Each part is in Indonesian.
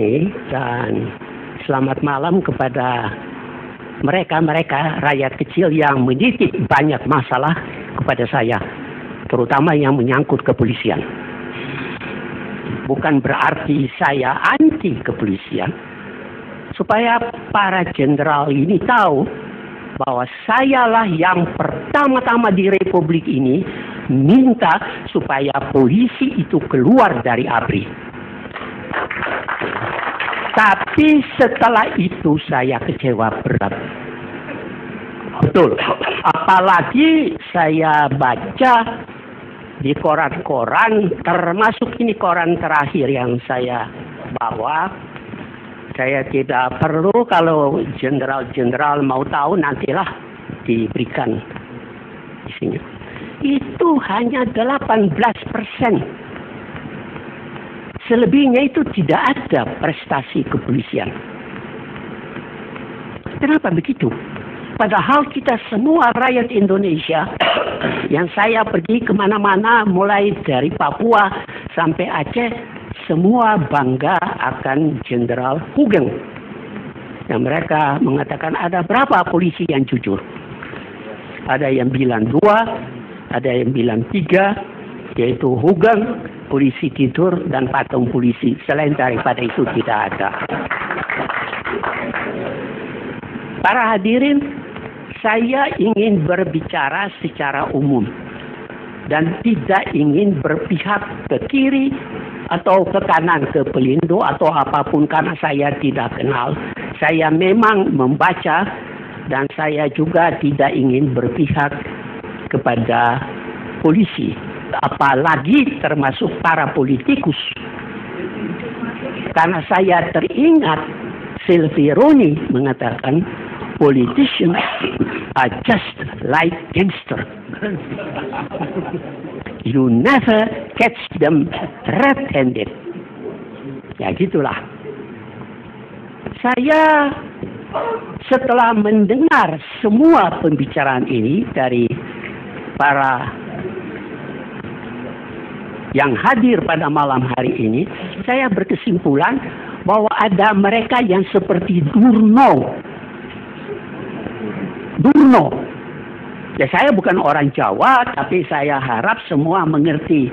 ini, dan selamat malam kepada mereka rakyat kecil yang menitip banyak masalah kepada saya, terutama yang menyangkut kepolisian. Bukan berarti saya anti kepolisian, supaya para jenderal ini tahu bahwa sayalah yang pertama-tama di Republik ini minta supaya polisi itu keluar dari ABRI. Tapi setelah itu saya kecewa berat. Betul. Apalagi saya baca di koran-koran, termasuk ini koran terakhir yang saya bawa. Saya tidak perlu, kalau jenderal-jenderal mau tahu nantilah diberikan isinya. Itu hanya 18%. Selebihnya itu tidak ada prestasi kepolisian. Kenapa begitu? Padahal kita semua rakyat Indonesia, yang saya pergi kemana-mana, mulai dari Papua sampai Aceh, semua bangga akan Jenderal Hugeng. Yang mereka mengatakan ada berapa polisi yang jujur. Ada yang bilang 2, ada yang bilang 3, yaitu Hugeng, polisi tidur, dan patung polisi. Selain daripada itu tidak ada. Para hadirin, saya ingin berbicara secara umum dan tidak ingin berpihak ke kiri atau ke kanan, ke Pelindo atau apapun, karena saya tidak kenal. Saya memang membaca dan saya juga tidak ingin berpihak kepada polisi, apalagi termasuk para politikus. Karena saya teringat Sylvie Roni mengatakan, politicians are just like gangster. You never catch them red-handed. Ya gitulah. Saya setelah mendengar semua pembicaraan ini dari para yang hadir pada malam hari ini, saya berkesimpulan bahwa ada mereka yang seperti Durno. Ya, saya bukan orang Jawa, tapi saya harap semua mengerti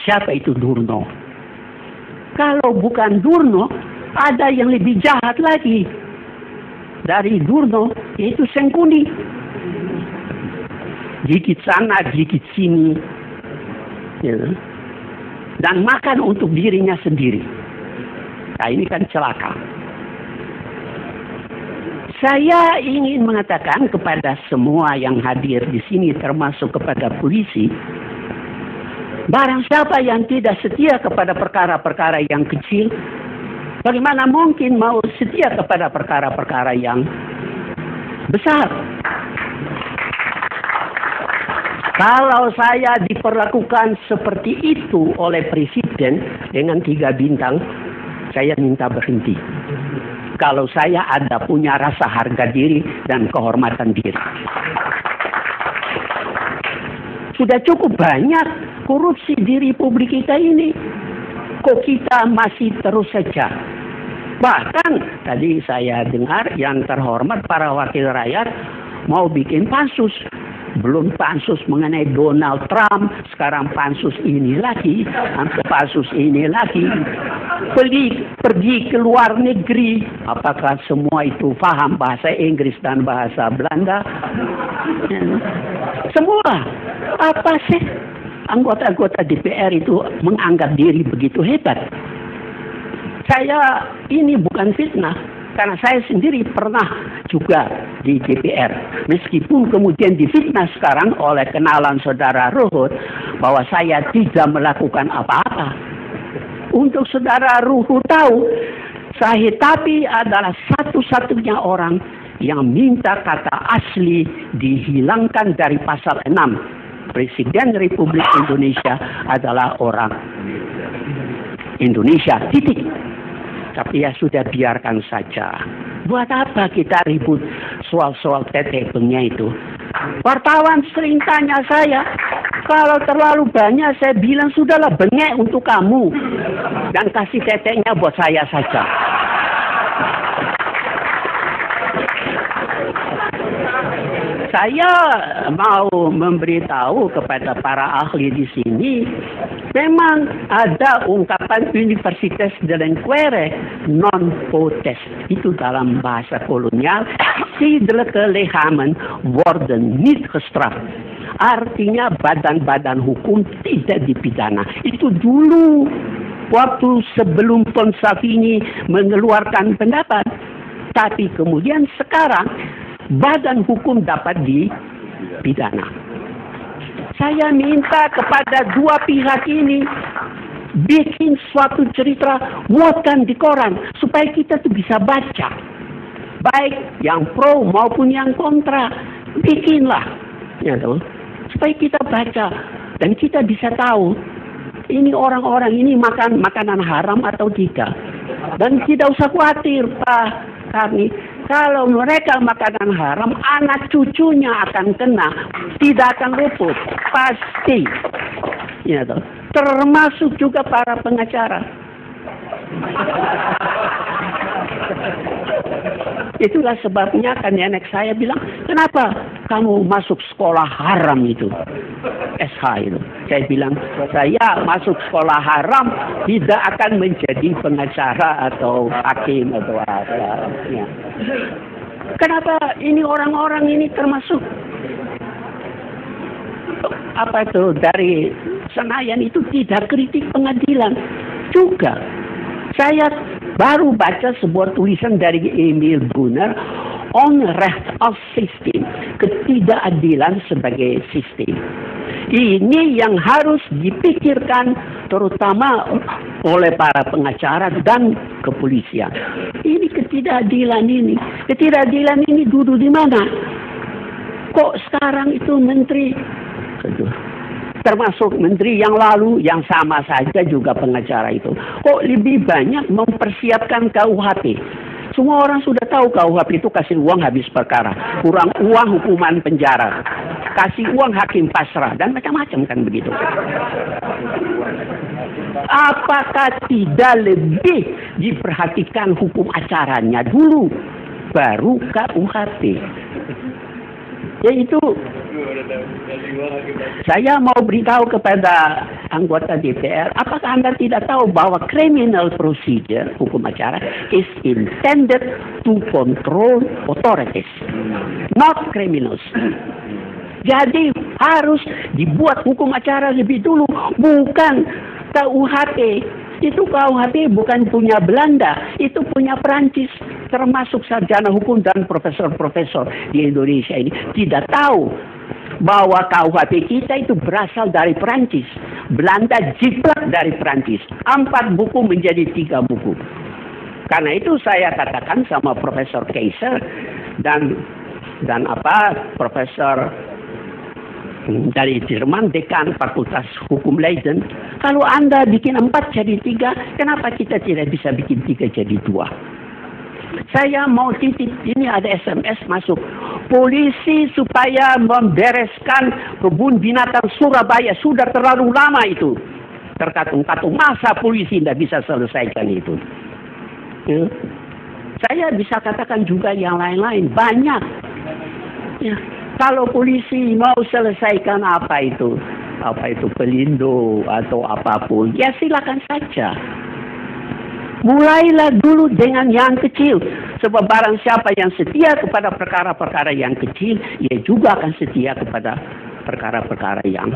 siapa itu Durno. Kalau bukan Durno, ada yang lebih jahat lagi dari Durno, yaitu Sengkuni. Gigit sana, gigit sini, ya, dan makan untuk dirinya sendiri. Nah, ini kan celaka. Saya ingin mengatakan kepada semua yang hadir di sini, termasuk kepada polisi, barang siapa yang tidak setia kepada perkara-perkara yang kecil, bagaimana mungkin mau setia kepada perkara-perkara yang besar? Kalau saya diperlakukan seperti itu oleh Presiden dengan 3 bintang, saya minta berhenti. Kalau saya ada punya rasa harga diri dan kehormatan diri. Sudah cukup banyak korupsi di Republik kita ini. Kok kita masih terus saja? Bahkan tadi saya dengar yang terhormat para wakil rakyat mau bikin pansus. Belum pansus mengenai Donald Trump, sekarang pansus ini lagi, pansus ini lagi. Pergi ke luar negeri, apakah semua itu paham bahasa Inggris dan bahasa Belanda? Semua. Apa sih anggota-anggota DPR itu menganggap diri begitu hebat? Saya ini bukan fitnah. Karena saya sendiri pernah juga di DPR. Meskipun kemudian difitnah sekarang oleh kenalan saudara Ruhut bahwa saya tidak melakukan apa-apa. Untuk saudara Ruhut tahu, saya tapi adalah satu-satunya orang yang minta kata asli dihilangkan dari pasal 6. Presiden Republik Indonesia adalah orang Indonesia, titik. Tapi ya sudah, biarkan saja. Buat apa kita ribut soal-soal tetepengnya itu? Wartawan sering tanya saya, Kalau terlalu banyak, saya bilang sudahlah, bengek untuk kamu. Dan kasih teteknya buat saya saja. Saya mau memberitahu kepada para ahli di sini, memang ada ungkapan Universitas Delinquere non potest. Itu dalam bahasa kolonial, zedelijke lichamen worden niet gestraft. Artinya badan-badan hukum tidak dipidana. Itu dulu waktu sebelum Ponsavini mengeluarkan pendapat. Tapi kemudian sekarang badan hukum dapat dipidana. Saya minta kepada dua pihak ini bikin suatu cerita, muatkan di koran supaya kita tuh bisa baca. Baik yang pro maupun yang kontra, bikinlah, ya toh, supaya kita baca dan kita bisa tahu ini orang-orang ini makan makanan haram atau tidak. Dan tidak usah khawatir, Pak Karni. Kalau mereka makanan haram, anak cucunya akan kena, tidak akan luput, pasti. Ya toh. Termasuk juga para pengacara. Itulah sebabnya kan nenek saya bilang, kenapa kamu masuk sekolah haram itu? SH itu. Saya bilang, saya masuk sekolah haram tidak akan menjadi pengacara atau hakim atau apa. Ya. Kenapa ini orang-orang ini termasuk apa itu dari Senayan itu tidak kritik pengadilan juga. Saya baru baca sebuah tulisan dari Emil Brunner, Onrecht als System, ketidakadilan sebagai sistem. Ini yang harus dipikirkan terutama oleh para pengacara dan kepolisian. Ini ketidakadilan ini. Ketidakadilan ini duduk di mana? Kok sekarang itu menteri, termasuk menteri yang lalu yang sama saja juga pengacara itu, kok lebih banyak mempersiapkan KUHP? Semua orang sudah tahu KUHP itu kasih uang habis perkara, kurang uang hukuman penjara, kasih uang hakim pasrah, dan macam-macam kan begitu. Apakah tidak lebih diperhatikan hukum acaranya dulu, baru KUHP? Yaitu saya mau beritahu kepada anggota DPR, apakah Anda tidak tahu bahwa criminal procedure, hukum acara, is intended to control authorities, not criminals. Jadi harus dibuat hukum acara lebih dulu, bukan KUHP. Itu KUHP bukan punya Belanda, itu punya Perancis. Termasuk sarjana hukum dan profesor-profesor di Indonesia ini tidak tahu bahwa KUHP kita itu berasal dari Perancis. Belanda jiplak dari Perancis. 4 buku menjadi 3 buku. Karena itu saya katakan sama Profesor Kaiser dan Profesor dari Jerman, dekan Fakultas Hukum Leiden, kalau Anda bikin 4 jadi 3, kenapa kita tidak bisa bikin 3 jadi 2? Saya mau titip, ini ada SMS masuk. Polisi supaya membereskan kebun binatang Surabaya, sudah terlalu lama itu. Terkatung-katung, masa polisi tidak bisa selesaikan itu? Ya. Saya bisa katakan juga yang lain-lain, banyak. Ya. Kalau polisi mau selesaikan apa itu Pelindo atau apapun, ya silakan saja. Mulailah dulu dengan yang kecil. Sebab barang siapa yang setia kepada perkara-perkara yang kecil, ia juga akan setia kepada perkara-perkara yang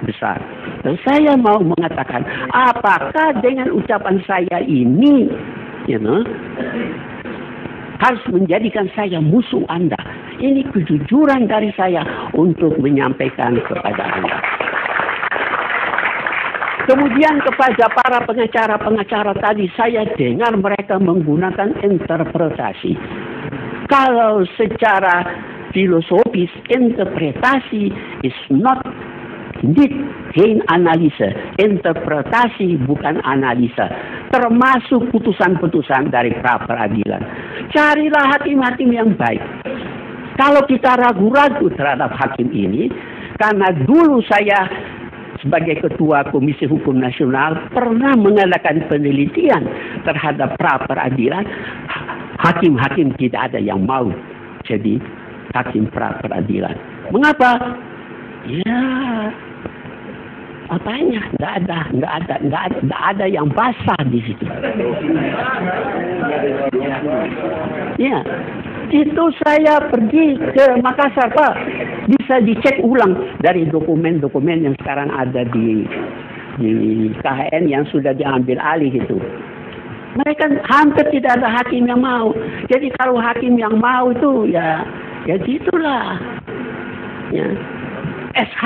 besar. Dan saya mau mengatakan, apakah dengan ucapan saya ini, harus menjadikan saya musuh Anda? Ini kejujuran dari saya untuk menyampaikan kepada Anda. Kemudian kepada para pengacara-pengacara tadi, saya dengar mereka menggunakan interpretasi. Kalau secara filosofis, interpretasi is not need geen analisa. Interpretasi bukan analisa. Termasuk putusan-putusan dari pra-peradilan. Carilah hakim-hakim yang baik. Kalau kita ragu-ragu terhadap hakim ini, karena dulu saya sebagai Ketua Komisi Hukum Nasional pernah mengadakan penelitian terhadap pra-peradilan. Hakim-hakim tidak ada yang mau jadi hakim pra-peradilan. Mengapa? Ya, apanya? Nggak ada yang basah di situ. Ya, itu saya pergi ke Makassar, Pak. Bisa dicek ulang dari dokumen-dokumen yang sekarang ada di KHN yang sudah diambil alih itu. Mereka hampir tidak ada hakim yang mau. Jadi kalau hakim yang mau itu ya gitulah. Ya. SH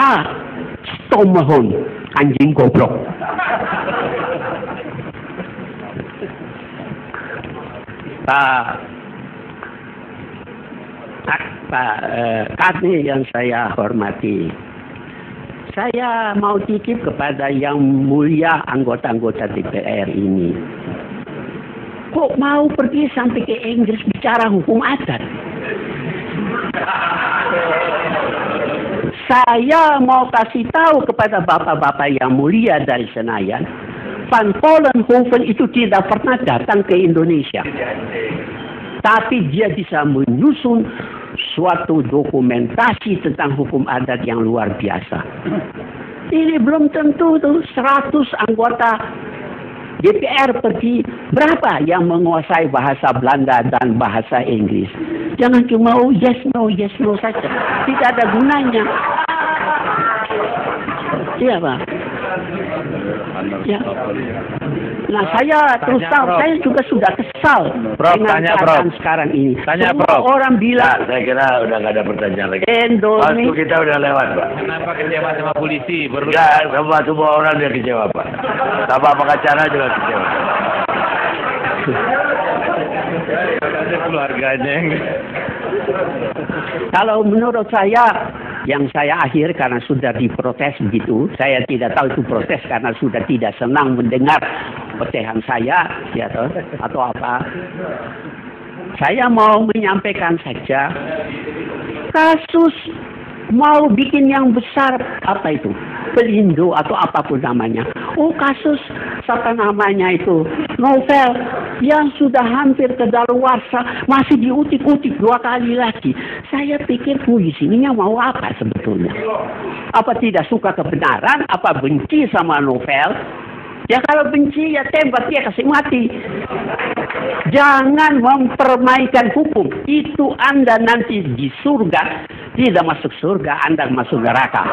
Stomahon, anjing goblok. Pak Kadni yang saya hormati, saya mau titip kepada yang mulia anggota-anggota DPR ini. Kok mau pergi sampai ke Inggris bicara hukum adat? Saya mau kasih tahu kepada bapak-bapak yang mulia dari Senayan, Van Vollenhoven itu tidak pernah datang ke Indonesia. Tapi dia bisa menyusun suatu dokumentasi tentang hukum adat yang luar biasa. Ini belum tentu tuh 100 anggota DPR pergi, berapa yang menguasai bahasa Belanda dan bahasa Inggris. Jangan cuma yes no saja. Tidak ada gunanya. Iya, Pak. Ya. Nah, saya terus tahu, saya juga sudah kesal dengan keadaan sekarang ini. Semua orang bilang, saya kira udah nggak ada pertanyaan lagi. Indonesia. Waktu kita udah lewat, Pak. Kenapa kecewa sama polisi? Enggak, semua orang dia kecewa, Pak. Sama pengacara juga kecewa. Ada keluarganya yang... Kalau menurut saya, yang saya akhir karena sudah diprotes begitu, saya tidak tahu itu protes karena sudah tidak senang mendengar pecahan saya, ya toh, atau apa. Saya mau menyampaikan saja, kasus mau bikin yang besar, apa itu, Pelindo atau apapun namanya. Oh, kasus apa namanya itu, novel yang sudah hampir kedaluarsa masih diutik-utik 2 kali lagi. Saya pikir polisi ini mau apa sebetulnya? Apa tidak suka kebenaran? Apa benci sama novel? Ya kalau benci ya tembak dia kasih mati. Jangan mempermainkan hukum. Itu Anda nanti di surga tidak masuk surga, Anda masuk neraka.